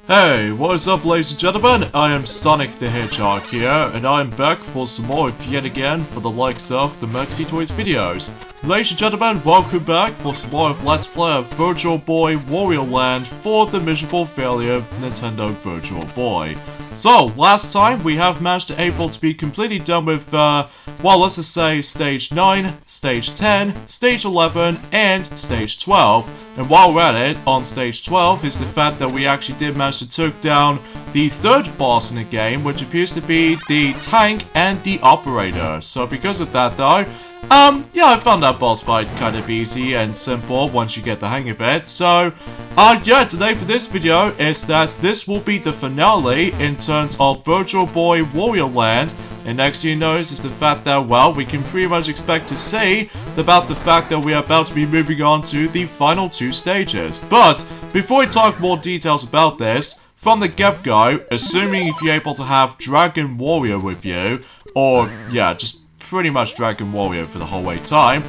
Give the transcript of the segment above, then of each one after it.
Hey, what is up ladies and gentlemen? I am Sonic the Hedgehog here, and I am back for some more yet again for the likes of the Maxi Toys videos. Ladies and gentlemen, welcome back for some more of Let's Play of Virtual Boy Wario Land for the miserable failure of Nintendo Virtual Boy. So, last time we have managed to able to be completely done with, well, let's just say Stage 9, Stage 10, Stage 11, and Stage 12. And while we're at it, on Stage 12 is the fact that we actually did manage to take down the third boss in the game, which appears to be the tank and the operator. So because of that though, yeah, I found that boss fight kind of easy and simple once you get the hang of it. So, yeah, today for this video is that this will be the finale in terms of Virtual Boy Wario Land. And next thing you know is the fact that, well, we can pretty much expect to see about the fact that we are about to be moving on to the final two stages. But, before we talk more details about this, from the get-go, assuming if you're able to have Dragon Wario with you, or, yeah, just pretty much Dragon Wario for the whole way time,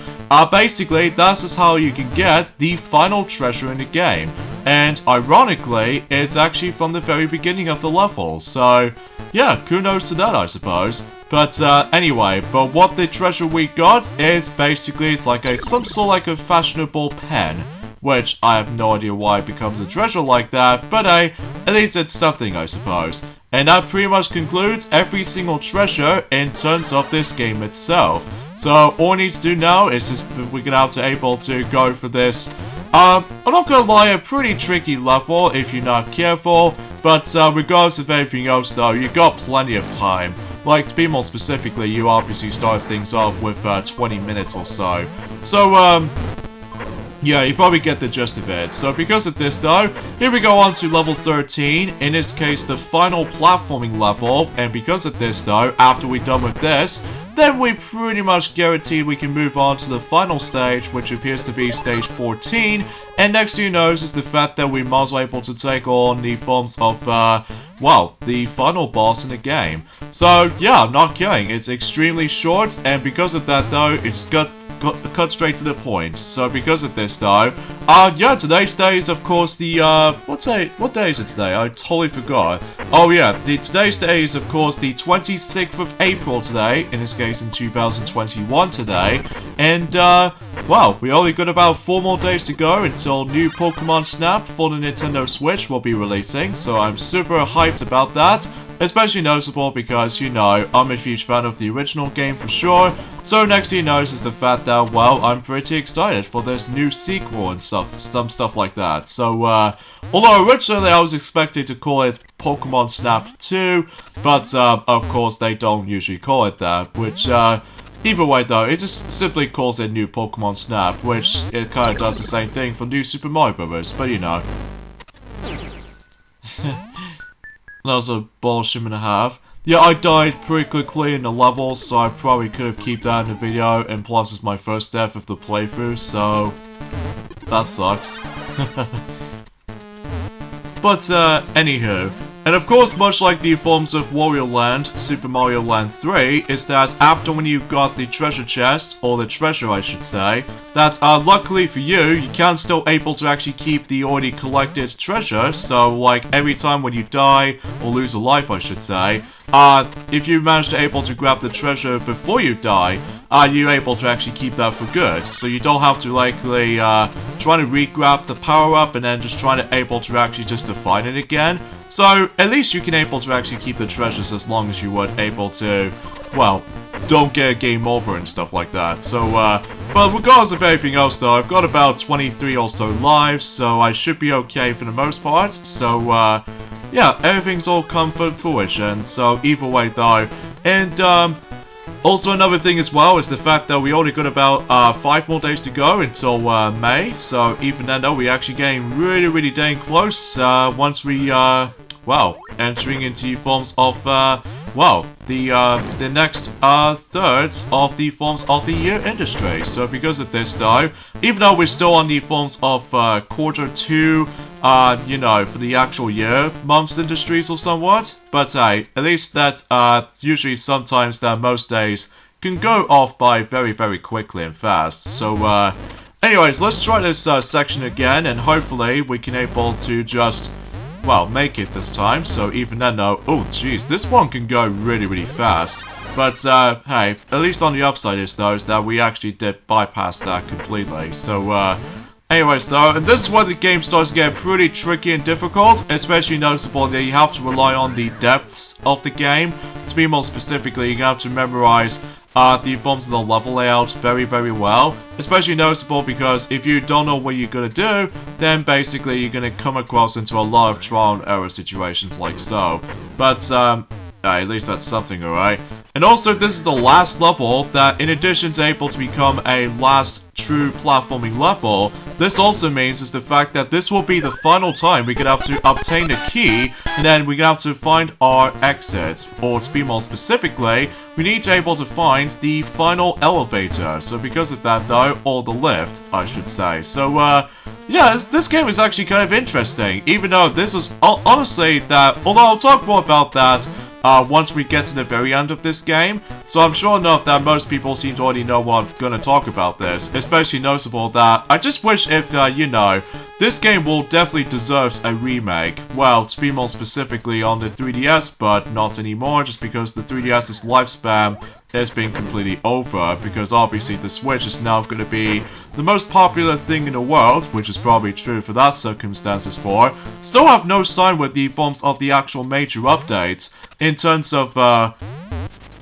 basically, that's just how you can get the final treasure in the game. And, ironically, it's actually from the very beginning of the level, so, yeah, kudos to that, I suppose. But, anyway, but what the treasure we got is basically, it's like some sort of like a fashionable pen, which I have no idea why it becomes a treasure like that, but hey, at least it's something, I suppose. And that pretty much concludes every single treasure in terms of this game itself. So all we need to do now is just we're gonna have to able to go for this. I'm not gonna lie, a pretty tricky level if you're not careful, but regardless of anything else though, you got plenty of time. Like, to be more specifically, you obviously start things off with 20 minutes or so. So, yeah, you probably get the gist of it. So because of this though, here we go on to level 13, in this case the final platforming level, and because of this though, after we're done with this, then we pretty much guarantee we can move on to the final stage, which appears to be stage 14, and next thing you know is the fact that we might as well able to take on the forms of, well, the final boss in the game. So yeah, I'm not kidding, it's extremely short, and because of that though, it's cut straight to the point. So because of this though, yeah, today's day is of course the, what day is it today? I totally forgot. Oh yeah, today's day is of course the 26th of April today, in this case in 2021 today, and well, we only got about 4 more days to go until new Pokemon Snap for the Nintendo Switch will be releasing, so I'm super hyped about that. Especially noticeable because, you know, I'm a huge fan of the original game for sure. So next thing you know is the fact that, well, I'm pretty excited for this new sequel and stuff, some stuff like that. So, although originally I was expecting to call it Pokemon Snap 2, but, of course they don't usually call it that, which, either way though, it just simply calls it New Pokemon Snap, which it kind of does the same thing for New Super Mario Bros., but you know. That was a bullshit and a half. Yeah, I died pretty quickly in the level, so I probably could have kept that in the video, and plus it's my first death of the playthrough, so that sucks. But, anywho, and of course, much like the forms of Wario Land, Super Mario Land 3, is that after when you got the treasure chest, or the treasure I should say, that luckily for you, you can still able to actually keep the already collected treasure, so like every time when you die, or lose a life I should say, if you manage to able to grab the treasure before you die, you're able to actually keep that for good. So you don't have to likely try to re-grab the power-up and then just try to able to actually just to find it again. So at least you can able to actually keep the treasures as long as you would able to, well, don't get a game over and stuff like that. So, but regardless of everything else though, I've got about 23 or so lives, so I should be okay for the most part. So, yeah, everything's all come for fruition, so either way though. And, also another thing as well is the fact that we only got about 5 more days to go until May, so even then though we're actually getting really dang close once we, well, entering into forms of, well, the next thirds of the forms of the year industry. So because of this though, even though we're still on the forms of quarter 2, you know, for the actual year, months industries or somewhat, but hey, at least that usually sometimes that most days can go off by very quickly and fast. So anyways, let's try this section again, and hopefully we can able to just well, make it this time. So even then though, oh jeez, this one can go really, really fast. But, hey, at least on the upside is that we actually did bypass that completely. So, anyways though, and this is where the game starts to get pretty tricky and difficult, especially noticeable that you have to rely on the depths of the game. To be more specifically, you're gonna have to memorize the forms of the level layout very, very well. Especially noticeable because if you don't know what you're gonna do, then basically you're gonna come across into a lot of trial and error situations like so. But, at least that's something, alright? And also, this is the last level that, in addition to able to become a last true platforming level, this also means is the fact that this will be the final time we're gonna have to obtain the key, and then we're gonna have to find our exit. Or to be more specifically, we need to be able to find the final elevator. So because of that though, or the lift, I should say. So, yeah, this game is actually kind of interesting, even though this is honestly that, although I'll talk more about that once we get to the very end of this game. So I'm sure enough that most people seem to already know what I'm gonna talk about this. Especially noticeable that I just wish if, you know, this game will definitely deserves a remake. Well, to be more specifically on the 3DS, but not anymore, just because the 3DS's lifespan has been completely over, because obviously the Switch is now going to be the most popular thing in the world, which is probably true for that circumstances for. Still have no sign with the forms of the actual major updates, in terms of,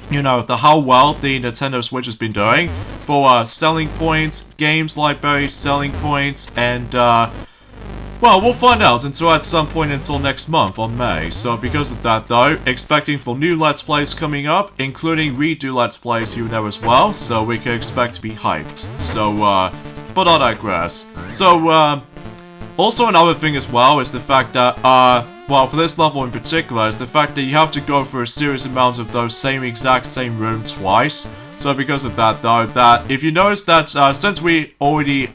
you know, how well the Nintendo Switch has been doing, for selling points, games library selling points, and, well, we'll find out at some point until next month on May. So because of that though, expecting for new Let's Plays coming up, including redo Let's Plays here and there as well, so we can expect to be hyped. So, but I digress. So, also another thing as well is the fact that, well, for this level in particular, is the fact that you have to go through a serious amount of those exact same room twice. So because of that though, that if you notice that since we already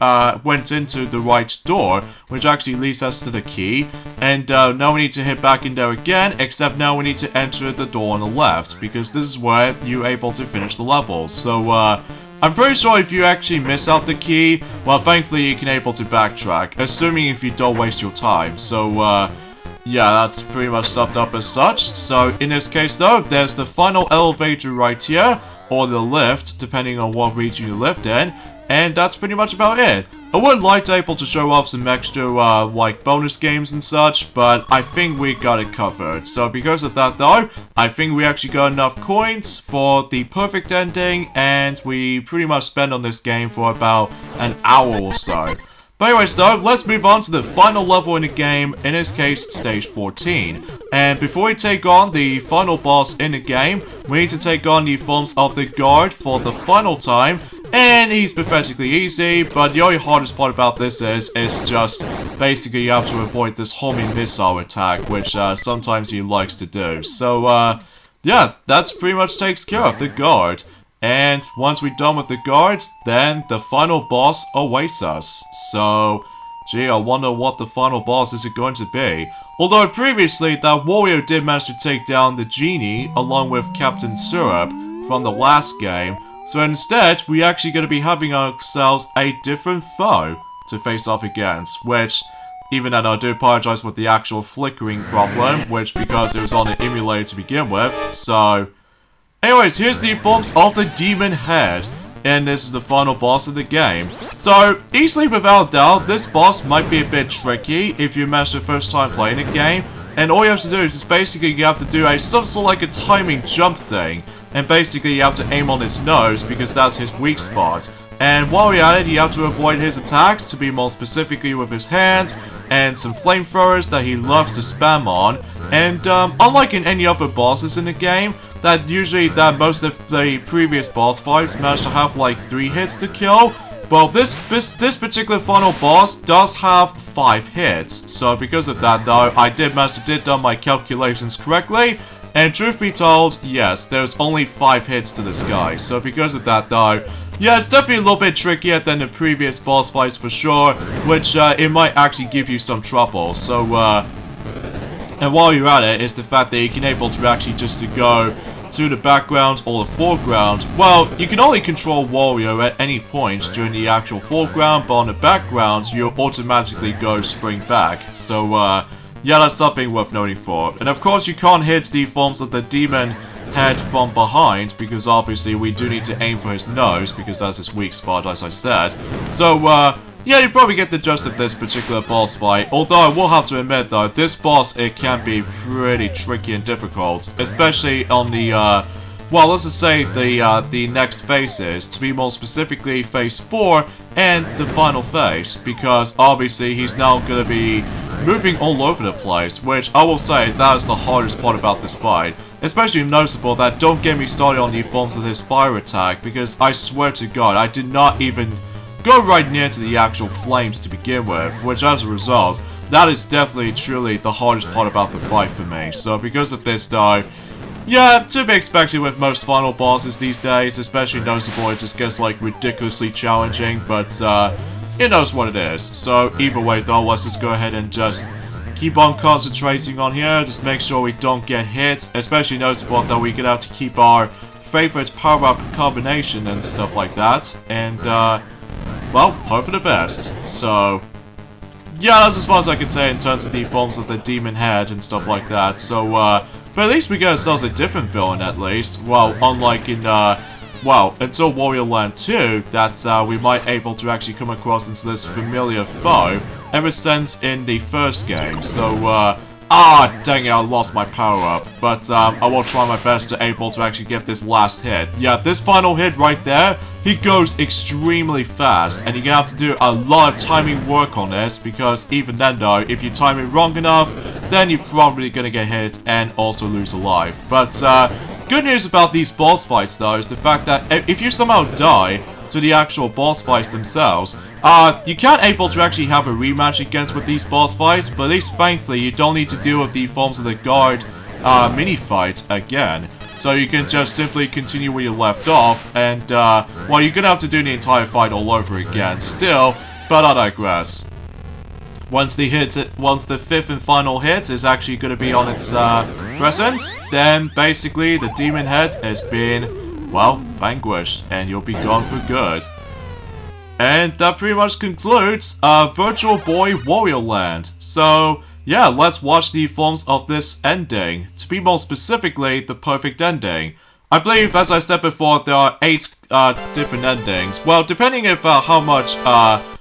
went into the right door, which actually leads us to the key, and now we need to hit back in there again, except now we need to enter the door on the left, because this is where you're able to finish the level. So I'm pretty sure if you actually miss out the key, well, thankfully you can able to backtrack, assuming if you don't waste your time. So yeah, that's pretty much summed up as such. So in this case though, there's the final elevator right here, or the lift, depending on what region you lived in, and that's pretty much about it. I would like to be able to show off some extra, like, bonus games and such, but I think we got it covered. So because of that though, I think we actually got enough coins for the perfect ending, and we pretty much spent on this game for about an hour or so. But anyways though, let's move on to the final level in the game, in this case, stage 14. And before we take on the final boss in the game, we need to take on the forms of the guard for the final time. And he's pathetically easy, but the only hardest part about this is just basically you have to avoid this homing missile attack, which sometimes he likes to do. So yeah, that's pretty much takes care of the guard. And once we're done with the guards, then the final boss awaits us. So, gee, I wonder what the final boss is going to be. Although previously, that Wario did manage to take down the genie along with Captain Syrup from the last game. So instead, we're actually going to be having ourselves a different foe to face off against. Which, even then I do apologize for the actual flickering problem, which because it was on an emulator to begin with, so... Anyways, here's the forms of the Demon Head, and this is the final boss of the game. So, easily without doubt, this boss might be a bit tricky if you manage the first time playing the game, and all you have to do is just basically you have to do some sort of like a timing jump thing, and basically you have to aim on his nose because that's his weak spot. And while you're at it, you have to avoid his attacks, to be more specifically with his hands, and some flamethrowers that he loves to spam on. And unlike in any other bosses in the game, that usually most of the previous boss fights manage to have like 3 hits to kill. Well, this particular final boss does have 5 hits. So because of that though, I did manage to do my calculations correctly. And truth be told, yes, there's only 5 hits to this guy. So because of that though, yeah, it's definitely a little bit trickier than the previous boss fights for sure, which it might actually give you some trouble. So, and while you're at it, it's the fact that you can able to actually just to go to the background or the foreground. Well, you can only control Wario at any point during the actual foreground, but on the background, you automatically go spring back. So, yeah, that's something worth noting for. And of course, you can't hit the forms of the demon head from behind, because obviously we do need to aim for his nose, because that's his weak spot, as I said. So, yeah, you probably get the gist of this particular boss fight. Although I will have to admit, though, this boss, it can be pretty tricky and difficult, especially on the, well, let's just say the next phases, to be more specifically phase 4 and the final phase, because obviously he's now going to be moving all over the place, which I will say that is the hardest part about this fight. Especially noticeable that don't get me started on the forms of his fire attack, because I swear to God, I did not even go right near to the actual flames to begin with, which as a result, that is definitely truly the hardest part about the fight for me. So because of this though, yeah, to be expected with most final bosses these days, especially noticeable, it just gets like ridiculously challenging, but it knows what it is. So either way though, let's just go ahead and just keep on concentrating on here, just make sure we don't get hit, especially noticeable that we get out to keep our favorite power-up combination and stuff like that, and well, hope for the best. So yeah, that's as far as I can say in terms of the forms of the demon head and stuff like that. So but at least we get ourselves a different villain at least. Well, unlike in well, until Wario Land 2, that we might able to actually come across into this familiar foe ever since in the first game. So, dang it, I lost my power-up. But, I will try my best to able to actually get this last hit. Yeah, this final hit right there, he goes extremely fast, and you're gonna have to do a lot of timing work on this, because even then though, if you time it wrong enough, then you're probably gonna get hit and also lose a life. But, good news about these boss fights though is the fact that if you somehow die to the actual boss fights themselves, you can't able to actually have a rematch against with these boss fights, but at least thankfully you don't need to deal with the forms of the guard mini fight again. So you can just simply continue where you left off, and well, you're gonna have to do the entire fight all over again still, but I digress. Once the fifth and final hit is actually going to be on its presence, then basically the demon head has been, well, vanquished, and you'll be gone for good. And that pretty much concludes Virtual Boy Wario Land. So yeah, let's watch the forms of this ending. To be more specifically, the perfect ending. I believe, as I said before, there are 8 different endings. Well, depending if how much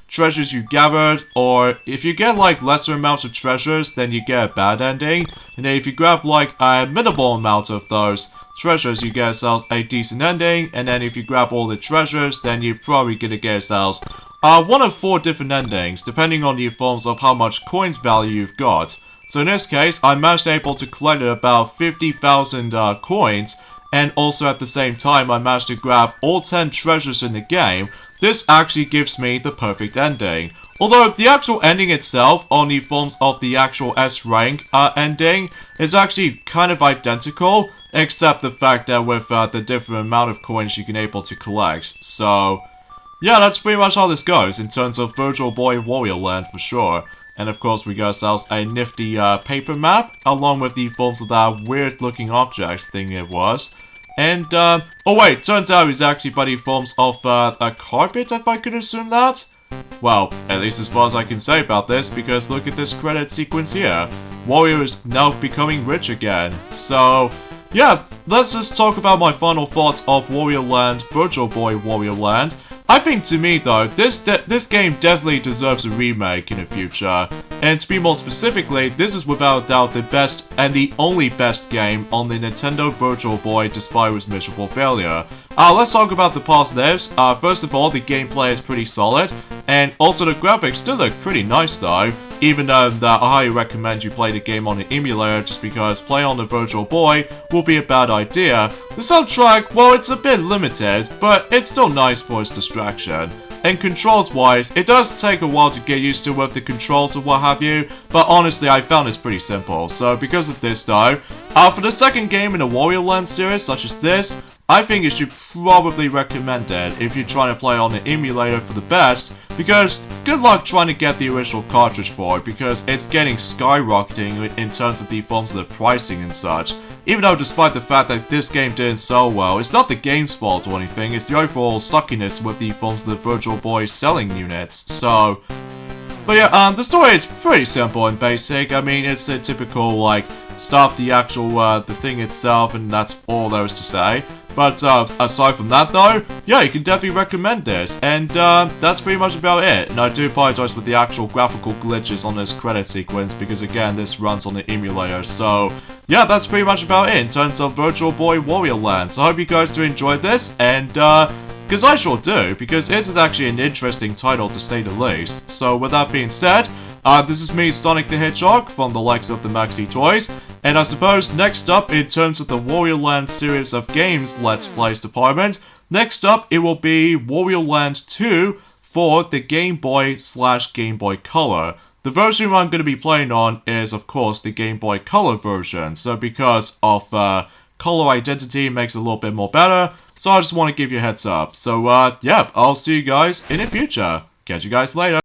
treasures you gathered, or if you get like lesser amounts of treasures, then you get a bad ending. And then if you grab like a minimal amount of those treasures, you get yourselves a decent ending. And then if you grab all the treasures, then you're probably gonna get yourselves one of 4 different endings, depending on the forms of how much coins value you've got. So in this case, I managed able to collect about 50,000 coins, and also at the same time I managed to grab all 10 treasures in the game. This actually gives me the perfect ending. Although the actual ending itself only forms of the actual S rank ending is actually kind of identical, except the fact that with the different amount of coins you can able to collect. So yeah, that's pretty much how this goes in terms of Virtual Boy Wario Land for sure. And of course we got ourselves a nifty paper map, along with the forms of that weird looking objects thing it was. And, oh wait, turns out it's actually buddy forms of a carpet, if I could assume that? Well, at least as far as I can say about this, because look at this credit sequence here. Wario is now becoming rich again. So, yeah, let's just talk about my final thoughts of Wario Land, Virtual Boy Wario Land. I think to me though, this game definitely deserves a remake in the future. And to be more specifically, this is without a doubt the best and the only best game on the Nintendo Virtual Boy despite its miserable failure. Let's talk about the positives. First of all, the gameplay is pretty solid, and also the graphics still look pretty nice though, even though I highly recommend you play the game on the emulator just because playing on the Virtual Boy will be a bad idea. The soundtrack, well, it's a bit limited, but it's still nice for its distraction. And controls-wise, it does take a while to get used to with the controls or what have you, but honestly, I found it's pretty simple. So because of this though, for the second game in the Wario Land series, such as this, I think you should probably recommend it if you're trying to play on the emulator for the best, because good luck trying to get the original cartridge for it, because it's getting skyrocketing in terms of the forms of the pricing and such. Even though despite the fact that this game didn't sell well, it's not the game's fault or anything, it's the overall suckiness with the forms of the Virtual Boy selling units. So But yeah, the story is pretty simple and basic. I mean, it's a typical, like, stop the actual, the thing itself, and that's all there is to say. But, aside from that, though, yeah, you can definitely recommend this. And, that's pretty much about it. And I do apologize for the actual graphical glitches on this credit sequence, because, again, this runs on the emulator. So, yeah, that's pretty much about it in terms of Virtual Boy Wario Land. So I hope you guys do enjoy this, and, because I sure do, because this is actually an interesting title to say the least. So with that being said, this is me, Sonic the Hedgehog, from the likes of the Maxi Toys, and I suppose next up, in terms of the Wario Land series of games Let's Plays department, next up it will be Wario Land 2 for the Game Boy/Game Boy Color. The version I'm going to be playing on is, of course, the Game Boy Color version, so because of, color identity makes it a little bit more better, so I just want to give you a heads up. So, yeah, I'll see you guys in the future. Catch you guys later.